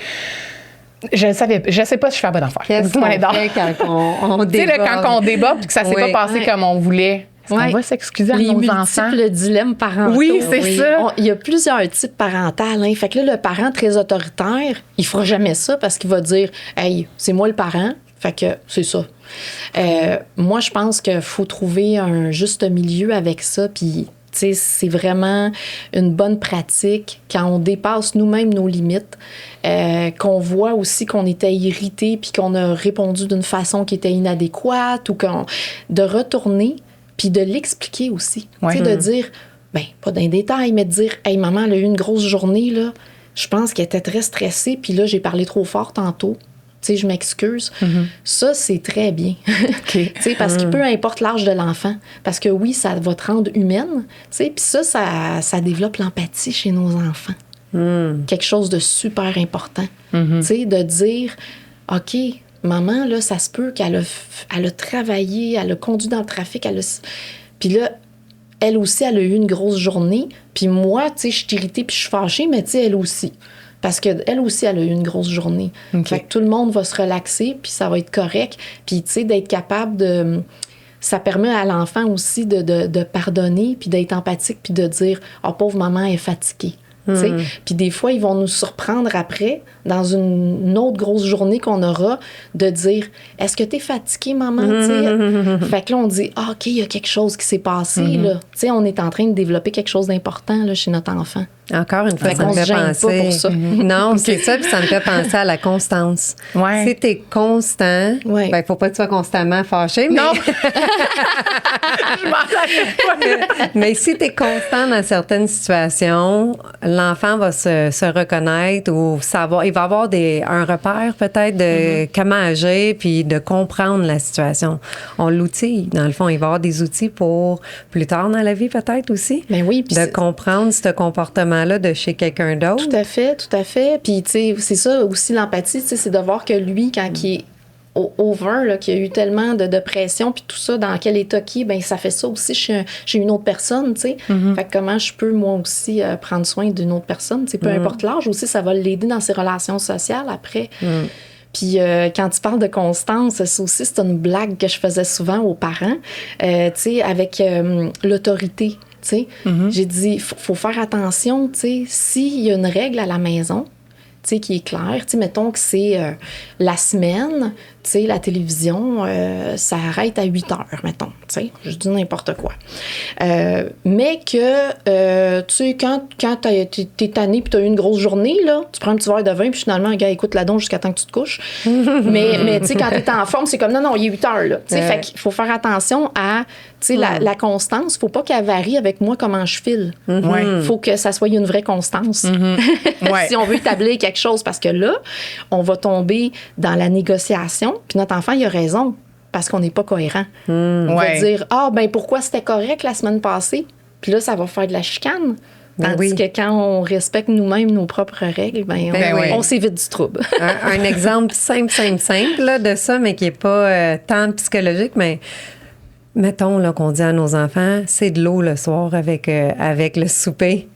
Je sais pas si je fais la bonne affaire. Qu'est-ce qu'on Dis-moi les dents. fait quand on Tu sais, débat? là, quand on débat puis que ça s'est Oui. pas passé comme on voulait. Est-ce qu'on va s'excuser à les nos multiples enfants? dilemmes parentaux. Oui, c'est ça. Il y a plusieurs types parentaux. Hein. Fait que là, le parent très autoritaire, il fera jamais ça parce qu'il va dire « Hey, c'est moi le parent. » Fait que c'est ça. Moi, je pense qu'il faut trouver un juste milieu avec ça. Puis, tu sais, c'est vraiment une bonne pratique quand on dépasse nous-mêmes nos limites, qu'on voit aussi qu'on était irrité puis qu'on a répondu d'une façon qui était inadéquate ou de retourner puis de l'expliquer aussi. Ouais. Tu sais, de dire, ben pas d'un détail, mais de dire, hey, maman, elle a eu une grosse journée, là. Je pense qu'elle était très stressée, puis là, j'ai parlé trop fort tantôt. Tu sais, je m'excuse. Ça, c'est très bien. Tu sais, parce que peu importe l'âge de l'enfant. Parce que oui, ça va te rendre humaine. Tu sais, puis ça développe l'empathie chez nos enfants. Quelque chose de super important. Tu sais, de dire, OK, maman, là, ça se peut qu'elle a travaillé, elle a conduit dans le trafic, puis là, elle aussi, elle a eu une grosse journée. Puis moi, tu sais, je suis irritée puis je suis fâchée, mais tu sais, elle aussi. Parce qu'elle aussi, elle a eu une grosse journée. Fait que tout le monde va se relaxer, puis ça va être correct. Puis, tu sais, d'être capable de... Ça permet à l'enfant aussi de pardonner, puis d'être empathique, puis de dire « Oh, pauvre maman, elle est fatiguée. » Puis des fois, ils vont nous surprendre après, dans une autre grosse journée qu'on aura, de dire « Est-ce que tu es fatiguée, maman? » Fait que là, on dit « OK, il y a quelque chose qui s'est passé. Là. » On est en train de développer quelque chose d'important là, chez notre enfant. Encore une fois, Fait ça me qu'on se fait gêne penser. pas pour ça. Non, c'est ça, puis ça me fait penser à la constance. Ouais. Si t'es constant, Ouais. ben, faut pas que tu sois constamment fâché, mais. Non! Je m'en rappelle pas. Mais si t'es constant dans certaines situations, l'enfant va se reconnaître ou savoir. Il va avoir un repère peut-être de comment agir puis de comprendre la situation. On l'outille. Dans le fond, il va avoir des outils pour plus tard dans la vie peut-être aussi. Ben oui, puis de comprendre ce comportement-là de chez quelqu'un d'autre. Tout à fait, tout à fait. Puis, tu sais, c'est ça aussi l'empathie, tu sais, c'est de voir que lui, quand il est over, là, qu'il y a eu tellement de pression, puis tout ça, dans quel état qu'il est, ben ça fait ça aussi chez une autre personne, tu sais. Fait que comment je peux, moi aussi, prendre soin d'une autre personne, tu sais, peu importe l'âge aussi, ça va l'aider dans ses relations sociales après. Puis quand tu parles de constance, ça aussi, c'est une blague que je faisais souvent aux parents, tu sais, avec l'autorité. J'ai dit, faut faire attention, s'il y a une règle à la maison, qui est claire, mettons que c'est la semaine, la télévision, ça arrête à 8 heures, mettons, je dis n'importe quoi. Mais que, quand t'es tanné puis t'as eu une grosse journée, là, tu prends un petit verre de vin puis finalement, gars, écoute la donc jusqu'à temps que tu te couches. mais tu sais, quand t'es en forme, c'est comme, non, il est 8 heures, là. Fait qu'il faut faire attention à, la constance. Faut pas qu'elle varie avec moi comment je file. Faut que ça soit une vraie constance. Si on veut établir quelque chose, parce que là, on va tomber dans la négociation. Puis notre enfant, il a raison, parce qu'on n'est pas cohérent. On va dire, ben pourquoi c'était correct la semaine passée? Puis là, ça va faire de la chicane. Tandis que quand on respecte nous-mêmes nos propres règles, on s'évite du trouble. un exemple simple là, de ça, mais qui n'est pas tant psychologique, mais mettons là, qu'on dit à nos enfants, c'est de l'eau le soir avec le souper.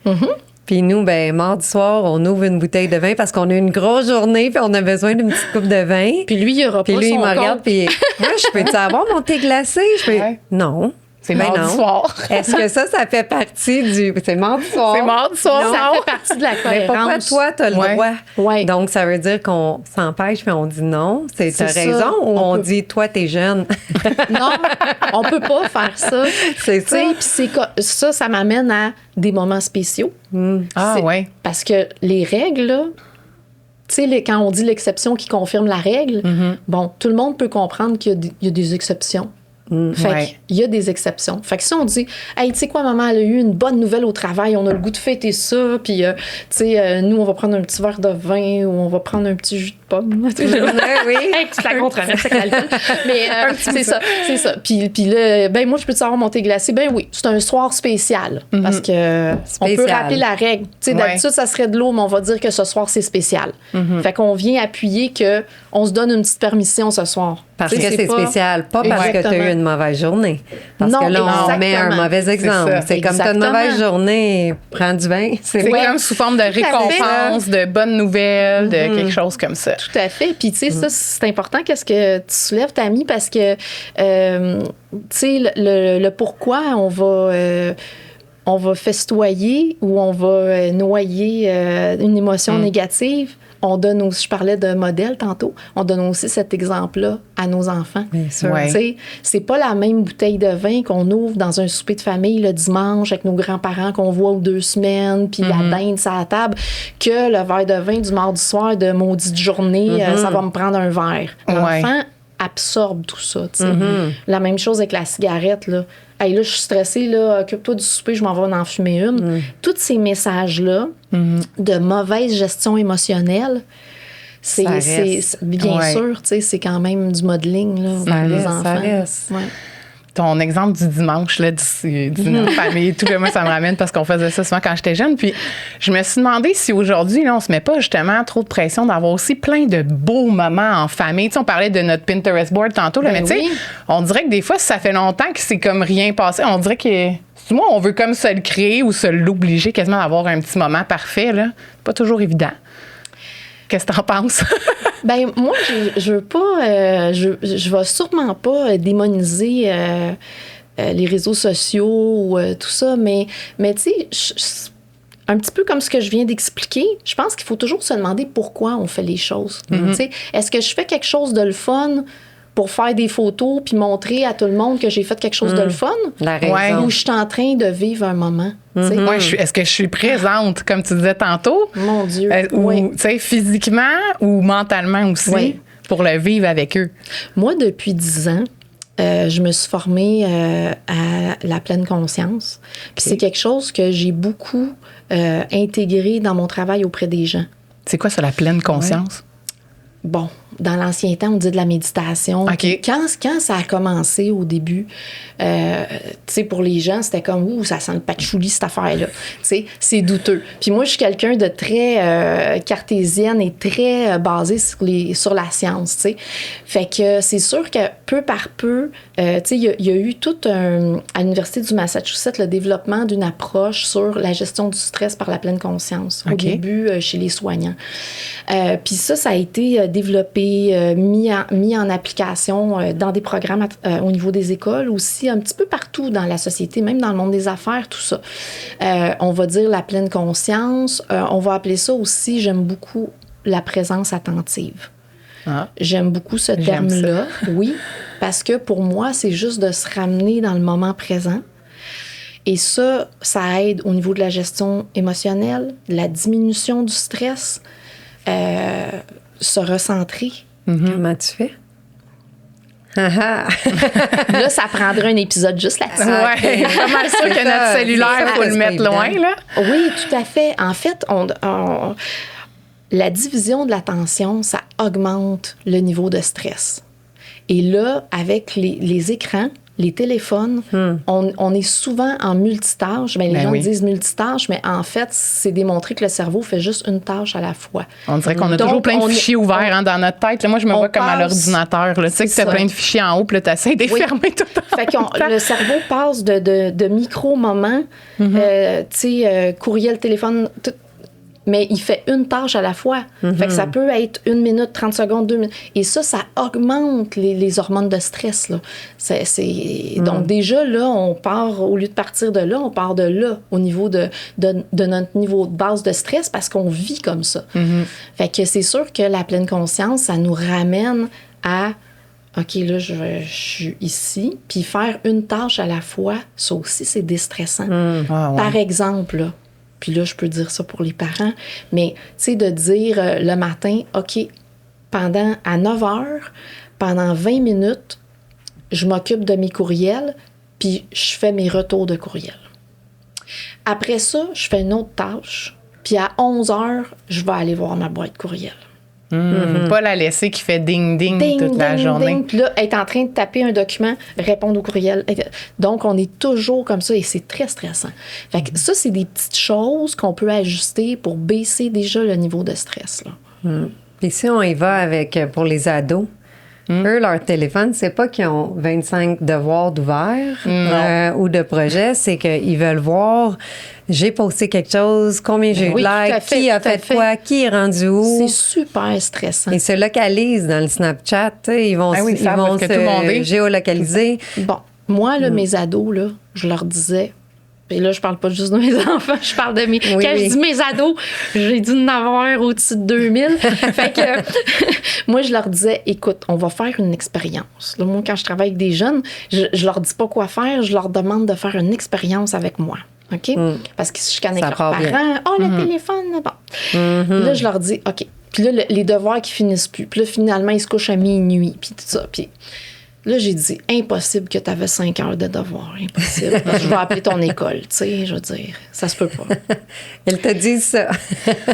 Puis nous, mardi soir, on ouvre une bouteille de vin parce qu'on a une grosse journée puis on a besoin d'une petite coupe de vin. Puis lui, il aura pas son Puis lui, il me regarde compte. puis moi, je peux-tu avoir mon thé glacé? Je fais, non. C'est mardi soir. Est-ce que ça fait partie du... C'est mardi soir. C'est mardi soir. Non, ça fait partie de la Mais pourquoi cohérence. toi, t'as le droit? Ouais. Donc, ça veut dire qu'on s'empêche puis on dit non. T'as C'est raison. ça. Ou on dit, toi, t'es jeune. Non, on peut pas faire ça. C'est ça. Puis ça m'amène à des moments spéciaux. Ah, ouais. Parce que les règles, là, tu sais, quand on dit l'exception qui confirme la règle, bon, tout le monde peut comprendre qu'il y a des exceptions. Fait qu'il y a des exceptions. Fait que si on dit, hey, tu sais quoi, maman, elle a eu une bonne nouvelle au travail, on a le goût de fêter ça, puis, tu sais, nous, on va prendre un petit verre de vin ou on va prendre un petit jus de pomme. Oui. Hey, tu la controverse avec l'alcool. Mais c'est ça. Puis là, moi, je peux te savoir mon thé glacé? Ben oui, c'est un soir spécial. Parce que on peut rappeler la règle. Tu sais, d'habitude, ça serait de l'eau, mais on va dire que ce soir, c'est spécial. Fait qu'on vient appuyer qu'on se donne une petite permission ce soir. Parce que c'est spécial, pas parce que tu as eu une mauvaise journée. Parce que là, on met un mauvais exemple. C'est comme tu as une mauvaise journée, prends du vin. C'est comme sous forme de récompense, de bonnes nouvelles, de quelque chose comme ça. Tout à fait. Puis, tu sais, ça, c'est important qu'est-ce que tu soulèves, Tammy, parce que, tu sais, le pourquoi on va festoyer ou on va noyer une émotion négative. On donne aussi, je parlais de modèle tantôt, on donne aussi cet exemple-là à nos enfants. Bien sûr. Ouais. Tu sais, c'est pas la même bouteille de vin qu'on ouvre dans un souper de famille le dimanche avec nos grands-parents qu'on voit aux 2 semaines, puis la dinde sur la table, que le verre de vin du mardi soir de maudite journée, ça va me prendre un verre. L'enfant absorbe tout ça, tu sais. La même chose avec la cigarette, là. Hey, là, je suis stressée, là, occupe-toi du souper, je m'en vais en fumer une. Tous ces messages-là de mauvaise gestion émotionnelle, c'est bien sûr, tu sais, c'est quand même du modeling, là, Ça pour les reste, enfants. ça reste. Ouais. Ton exemple du dimanche, là, du dîner de famille, tout le monde, ça me ramène parce qu'on faisait ça souvent quand j'étais jeune. Puis je me suis demandé si aujourd'hui, là, on se met pas justement trop de pression d'avoir aussi plein de beaux moments en famille. Tu sais, on parlait de notre Pinterest board tantôt, là, Ben mais tu sais, oui. on dirait que des fois, ça fait longtemps que c'est comme rien passé. On dirait que, moi, on veut comme se le créer ou se l'obliger quasiment d'avoir un petit moment parfait, là. Pas toujours évident. Qu'est-ce que t'en penses? Ben moi, je veux pas, je vais sûrement pas démoniser les réseaux sociaux ou tout ça, mais tu sais, un petit peu comme ce que je viens d'expliquer, je pense qu'il faut toujours se demander pourquoi on fait les choses. Tu sais, est-ce que je fais quelque chose de le fun pour faire des photos puis montrer à tout le monde que j'ai fait quelque chose de le fun? La raison. Ouais. Ou je suis en train de vivre un moment? Tu sais? Ouais, est-ce que je suis présente, comme tu disais tantôt? Mon Dieu. Ou, Oui. tu sais, physiquement ou mentalement aussi, Oui. pour le vivre avec eux? Moi, depuis 10 ans, je me suis formée à la pleine conscience. Puis c'est quelque chose que j'ai beaucoup intégré dans mon travail auprès des gens. C'est quoi ça, la pleine conscience? Bon, dans l'ancien temps, on dit de la méditation. OK. Puis Quand ça a commencé au début, tu sais, pour les gens, c'était comme, ouh, ça sent le patchouli, cette affaire-là. Tu sais, c'est douteux. Puis moi, je suis quelqu'un de très cartésienne et très basée sur la science, tu sais. Fait que c'est sûr que peu par peu, tu sais, il y a eu tout à l'Université du Massachusetts, le développement d'une approche sur la gestion du stress par la pleine conscience. Au OK. début, chez les soignants. Puis ça a été développé, mis en application dans des programmes au niveau des écoles, aussi un petit peu partout dans la société, même dans le monde des affaires, tout ça. On va dire la pleine conscience. On va appeler ça aussi, j'aime beaucoup, la présence attentive. Ah. J'aime beaucoup ce J'aime terme-là, oui, parce que pour moi, c'est juste de se ramener dans le moment présent. Et ça aide au niveau de la gestion émotionnelle, de la diminution du stress, se recentrer. Comment tu fais? Là, ça prendrait un épisode juste là-dessus. Ouais, je suis pas mal sûre que notre cellulaire, il faut le mettre loin, là. Oui, tout à fait. En fait, la division de l'attention, ça augmente le niveau de stress. Et là, avec les écrans, les téléphones, on est souvent en multitâche. Bien, les gens disent multitâche, mais en fait, c'est démontré que le cerveau fait juste une tâche à la fois. On dirait qu'on a Donc, toujours plein de fichiers ouverts dans notre tête. Là, moi, je me vois comme à l'ordinateur. Là. Tu sais que tu as plein de fichiers en haut, puis là, tu essaies de les fermer tout le temps. Fait que le cerveau passe de micro-moments, tu sais, courriel, téléphone, tout. Mais il fait une tâche à la fois. Fait que ça peut être 1 minute, 30 secondes, 2 minutes. Et ça augmente les hormones de stress, là. Donc, déjà, là, on part, au lieu de partir de là, on part de là, au niveau de notre niveau de base de stress, parce qu'on vit comme ça. Fait que c'est sûr que la pleine conscience, ça nous ramène à OK, là, je suis ici. Puis faire une tâche à la fois, ça aussi, c'est déstressant. Ah, ouais. Par exemple, là, puis là, je peux dire ça pour les parents, mais tu sais, de dire le matin, OK, à 9 heures, pendant 20 minutes, je m'occupe de mes courriels, puis je fais mes retours de courriel. Après ça, je fais une autre tâche, puis à 11 heures, je vais aller voir ma boîte courriel. Pas la laisser qui fait ding-ding toute la journée. Ding. Puis là, être en train de taper un document, répondre au courriel. Donc, on est toujours comme ça et c'est très stressant. Fait que ça, c'est des petites choses qu'on peut ajuster pour baisser déjà le niveau de stress, là. Puis si on y va avec, pour les ados, Eux, leur téléphone, c'est pas qu'ils ont 25 devoirs d'ouvert ou de projets, c'est qu'ils veulent voir, j'ai posté quelque chose, combien j'ai eu de likes, qui a fait quoi, qui est rendu où. C'est super stressant. Ils se localisent dans le Snapchat, ils vont, ils vont se géolocaliser. Bon, moi, là, mes ados, là, je leur disais, et là, je parle pas juste de mes enfants, je parle de mes... Quand je dis mes ados, j'ai dû en avoir au-dessus de 2000. Fait que moi, je leur disais, écoute, on va faire une expérience. Là, moi, quand je travaille avec des jeunes, je leur dis pas quoi faire, je leur demande de faire une expérience avec moi. OK? Parce qu'ils se chicanent avec leurs parents. « Oh, le téléphone! » Bon. Là, je leur dis, OK. Puis là, les devoirs qui finissent plus. Puis là, finalement, ils se couchent à minuit. Puis tout ça. Puis... Là, j'ai dit, impossible que tu avais 5 heures de devoir. Impossible. Je vais appeler ton école. Tu sais, je veux dire, ça se peut pas. Elle te dit ça.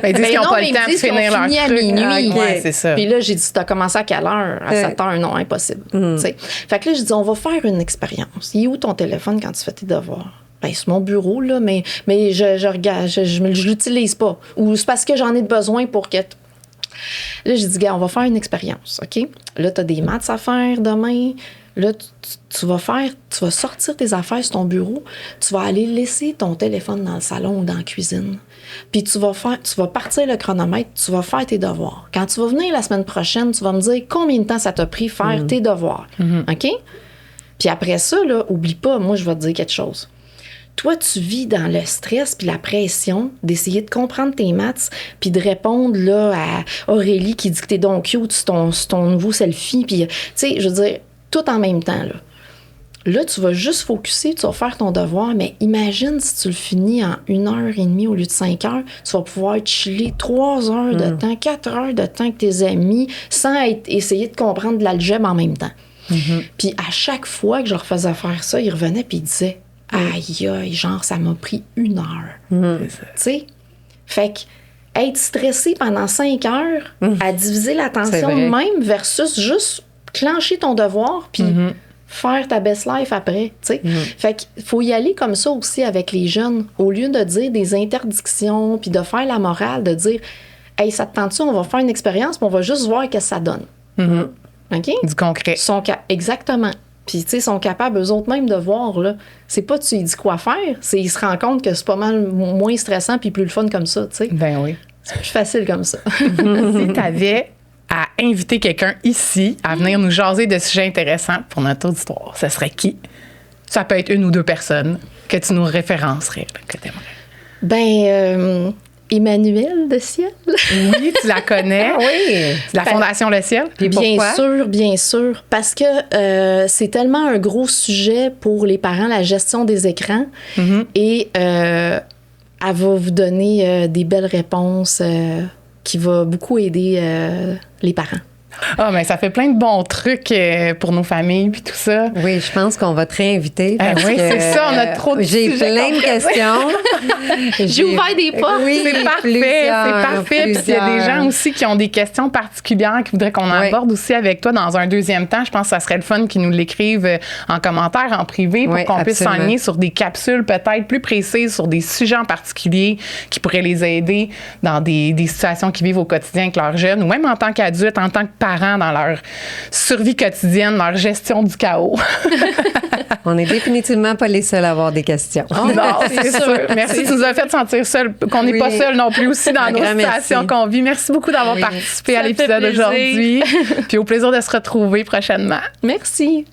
Ils disent qu'ils n'ont pas le temps de finir leur truc. À minuit. Ouais, c'est ça. Puis là, j'ai dit, tu as commencé à quelle heure? À 7 heures? Non, impossible. Tu sais. Fait que là, j'ai dit, on va faire une expérience. Il est où ton téléphone quand tu fais tes devoirs? Ben, c'est mon bureau, là, mais je regarde, je l'utilise pas. Ou c'est parce que j'en ai besoin pour que... Là, j'ai dit, gars, on va faire une expérience, OK? Là, tu as des maths à faire demain. Là, tu vas sortir tes affaires sur ton bureau. Tu vas aller laisser ton téléphone dans le salon ou dans la cuisine. Puis tu vas partir le chronomètre, tu vas faire tes devoirs. Quand tu vas venir la semaine prochaine, tu vas me dire combien de temps ça t'a pris faire tes devoirs. OK? Puis après ça, là, oublie pas, moi, je vais te dire quelque chose. Toi, tu vis dans le stress puis la pression d'essayer de comprendre tes maths puis de répondre là, à Aurélie qui dit que t'es donc cute sur ton nouveau selfie. Puis, tu sais, je veux dire, tout en même temps. Là, tu vas juste focusser, tu vas faire ton devoir, mais imagine si tu le finis en 1h30 au lieu de 5 heures, tu vas pouvoir chiller 3 heures de temps, 4 heures de temps avec tes amis sans essayer de comprendre de l'algèbre en même temps. Puis à chaque fois que je leur faisais faire ça, ils revenaient puis ils disaient aïe, aïe, genre, ça m'a pris 1 heure. Tu sais? Fait que être stressé pendant 5 heures à diviser l'attention de même versus juste clencher ton devoir puis faire ta best life après, tu sais. Fait qu'il faut y aller comme ça aussi avec les jeunes. Au lieu de dire des interdictions puis de faire la morale, de dire hey, ça te tente-tu, on va faire une expérience puis on va juste voir ce que ça donne. OK? Du concret. Exactement. Puis, tu sais, ils sont capables, eux autres même, de voir, là. C'est pas tu lui dis quoi faire, c'est ils se rendent compte que c'est pas mal moins stressant puis plus le fun comme ça, tu sais. Ben oui. C'est plus facile comme ça. Si tu avais à inviter quelqu'un ici à venir nous jaser de sujets intéressants pour notre auditoire, ce serait qui? Ça peut être 1 ou 2 personnes que tu nous référencerais, là, que tu aimerais. Ben, Emmanuelle de Ciel. Oui, tu la connais. Oui. La Fondation Le Ciel. Puis pourquoi? Bien sûr. Parce que c'est tellement un gros sujet pour les parents, la gestion des écrans. Et elle va vous donner des belles réponses qui vont beaucoup aider les parents. Ah, mais ça fait plein de bons trucs pour nos familles puis tout ça. Oui, je pense qu'on va te réinviter. Oui, c'est ça, on a trop de J'ai plein de questions. J'ai ouvert des portes. Oui, c'est parfait, c'est parfait. Puis il y a des gens aussi qui ont des questions particulières qui voudraient qu'on aborde aussi avec toi dans un deuxième temps. Je pense que ça serait le fun qu'ils nous l'écrivent en commentaire, en privé, pour qu'on puisse s'enligner sur des capsules peut-être plus précises, sur des sujets en particulier qui pourraient les aider dans des situations qu'ils vivent au quotidien avec leurs jeunes, ou même en tant qu'adultes, en tant que parents dans leur survie quotidienne, leur gestion du chaos. On n'est définitivement pas les seuls à avoir des questions. Oh, non, c'est sûr. Merci, tu nous as fait sentir seuls, qu'on n'est pas seuls non plus aussi dans nos situations qu'on vit. Merci beaucoup d'avoir participé à l'épisode d'aujourd'hui. Puis au plaisir de se retrouver prochainement. Merci.